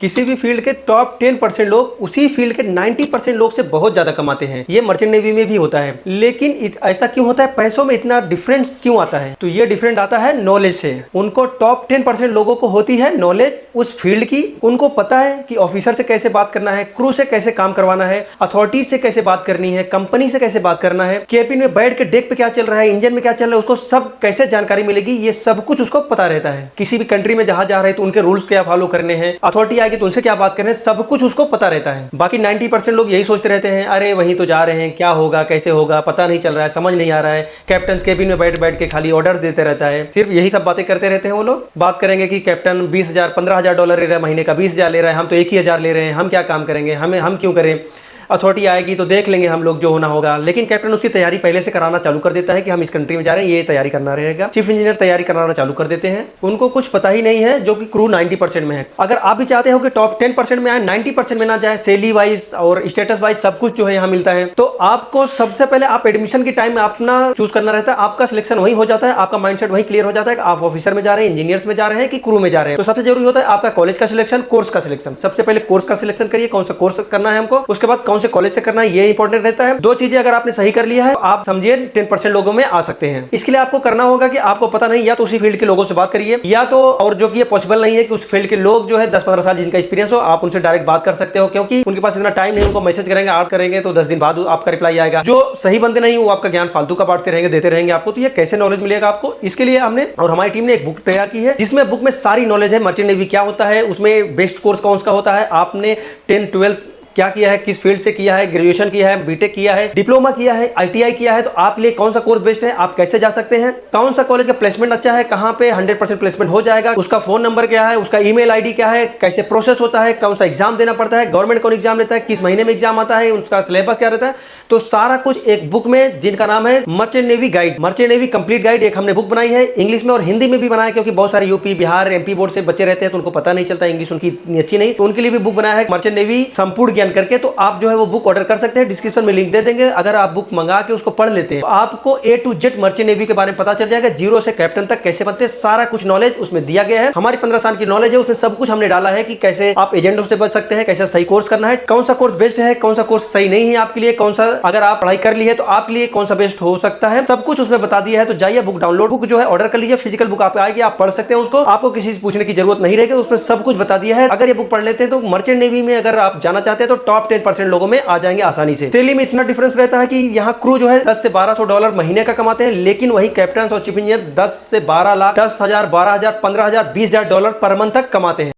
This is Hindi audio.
किसी भी फील्ड के टॉप 10% लोग उसी फील्ड के 90% लोग से बहुत ज्यादा कमाते हैं। ये मर्चेंट नेवी में भी होता है। लेकिन ऐसा क्यों होता है, पैसों में इतना डिफरेंस क्यों आता है? तो ये डिफरेंट आता है नॉलेज से। उनको टॉप 10% लोगों को होती है नॉलेज उस फील्ड की। उनको पता है कि ऑफिसर से कैसे बात करना है, क्रू से कैसे काम करवाना है, अथॉरिटी से कैसे बात करनी है, कंपनी से कैसे बात करना है, केबिन में बैठ के डेक पे क्या चल रहा है, इंजन में क्या चल रहा है, उसको सब कैसे जानकारी मिलेगी, ये सब कुछ उसको पता रहता है। किसी भी कंट्री में जहां जा रहे हैं तो उनके रूल्स क्या फॉलो करने हैं, अथॉरिटी आएगी तो उनसे क्या बात करने, सब कुछ उसको पता रहता है। बाकी 90% लोग यही सोचते रहते हैं, अरे वहीं तो जा रहे हैं, क्या होगा कैसे होगा पता नहीं चल रहा है, समझ नहीं आ रहा है। कैप्टन केबिन में बैठ बैठ के खाली ऑर्डर देते रहता है, सिर्फ यही सब बातें करते रहते हैं। वो लोग बात करेंगे कि कैप्टन 20,000 15,000 डॉलर ले रहा है, महीने का 20,000 ले रहा है, हम तो 1,000 ले रहे हैं, हम क्या काम करेंगे, हम क्यों करें, अथॉरिटी आएगी तो देख लेंगे हम लोग जो होना होगा। लेकिन कैप्टन उसकी तैयारी पहले से कराना चालू कर देता है कि हम इस कंट्री में जा रहे हैं, ये तैयारी करना रहेगा। चीफ इंजीनियर तैयारी कराना चालू कर देते हैं। उनको कुछ पता ही नहीं है, जो कि क्रू 90% में है। अगर आप भी चाहते हो कि टॉप 10% में आए, 90% में ना जाए, सैलरी वाइज और स्टेटस वाइज सब कुछ जो है यहाँ मिलता है, तो आपको सबसे पहले आप एडमिशन के टाइम में अपना चूज करना रहता है। आपका सिलेक्शन वही हो जाता है, आपका माइंडसेट वही क्लियर हो जाता है कि आप ऑफिसर में जा रहे हैं, इंजीनियर्स में जा रहे हैं कि क्रू में जा रहे हैं। तो सबसे जरूरी होता है आपका कॉलेज का सिलेक्शन, कोर्स का सिलेक्शन। सबसे पहले कोर्स का सिलेक्शन करिए, कौन सा कोर्स करना है हमको, उसके बाद कौन से कॉलेज से करना है, ये इंपॉर्टेंट रहता है। दो चीजें अगर आपने सही कर लिया है, आप समझिए 10% लोगों में आ सकते हैं। इसके लिए आपको करना होगा कि आपको पता नहीं, या तो उसी फील्ड के लोगों से बात करिए, या तो और जो कि ये पॉसिबल नहीं है कि उस फील्ड के लोग जो है 10-15 साल जिनका एक्सपीरियंस हो, आप उनसे डायरेक्ट बात कर सकते हो, क्योंकि उनके पास इतना टाइम नहीं। उनको मैसेज करेंगे, आप करेंगे तो 10 दिन बाद आपका रिप्लाई आएगा। जो सही बंदे नहीं, वो आपका ज्ञान फालतू का बांटते रहेंगे, देते रहेंगे आपको। तो ये कैसे नॉलेज मिलेगा आपको? इसके लिए हमने और हमारी टीम ने एक बुक तैयार की है, जिसमें बुक में सारी नॉलेज है। मर्चेंट नेवी क्या होता है, उसमें बेस्ट कोर्स कौन सा होता है, आपने 10th 12th क्या किया है, किस फील्ड से किया है, ग्रेजुएशन किया है, बीटेक किया है, डिप्लोमा किया है, आईटीआई किया है, तो आप लिए कौन सा कोर्स बेस्ट है, आप कैसे जा सकते हैं, कौन सा कॉलेज का प्लेसमेंट अच्छा है, कहां पे 100% प्लेसमेंट हो जाएगा, उसका फोन नंबर क्या है, उसका ईमेल आईडी क्या है, कैसे प्रोसेस होता है, कौन सा एग्जाम देना पड़ता है, गवर्नमेंट कौन एग्जाम लेता है, किस महीने में एग्जाम आता है, उसका सिलेबस क्या रहता है, तो सारा कुछ एक बुक में, जिनका नाम है merchant navy guide, merchant navy complete guide. एक हमने बुक बनाई है, इंग्लिश में और हिंदी में भी बनाया, क्योंकि बहुत सारे यूपी बिहार एमपी बोर्ड से बच्चे रहते हैं, तो उनको पता नहीं चलता, इंग्लिश उनकी इतनी अच्छी नहीं, तो उनके लिए भी बुक बनाया है मर्चेंट नेवी संपूर्ण ज्ञान करके। तो आप जो है वो बुक ऑर्डर कर सकते हैं, डिस्क्रिप्शन में लिंक दे देंगे। अगर आप बुक मंगा के उसको पढ़ लेते हैं, तो आपको A to Z merchant navy के बारे में पता चल जाएगा, जीरो से कैप्टन तक कैसे बनते हैं, सारा कुछ नॉलेज उसमें दिया गया है। हमारी 15 साल की नॉलेज है, उसमें सब कुछ हमने डाला है कि कैसे आप एजेंटों से बच सकते हैं, कैसे सही कोर्स करना है, कौन सा कोर्स बेस्ट है, कौन सा कोर्स सही नहीं है आपके लिए, कौन सा अगर आप पढ़ाई कर ली है तो आपके लिए कौन सा बेस्ट हो सकता है, सब कुछ उसमें बता दिया है। तो जाइए बुक डाउनलोड, बुक जो है ऑर्डर कर लीजिए, फिजिकल बुक आप आएगी, आप पढ़ सकते हैं उसको, आपको किसी से पूछने की जरूरत नहीं रहेगी, उसमें सब कुछ बता दिया है। अगर ये बुक पढ़ लेते हैं तो मर्चेंट नेवी में अगर आप जाना चाहते हैं तो टॉप 10% लोगों में आ जाएंगे आसानी से। सैलरी में इतना डिफरेंस रहता है कि यहाँ क्रू जो है 10 से 1200 डॉलर महीने का कमाते हैं, लेकिन वही कैप्टन और चीफ इंजीनियर 10 से 12 लाख, 10,000 12,000 15,000 20,000 डॉलर पर मंथ तक कमाते हैं।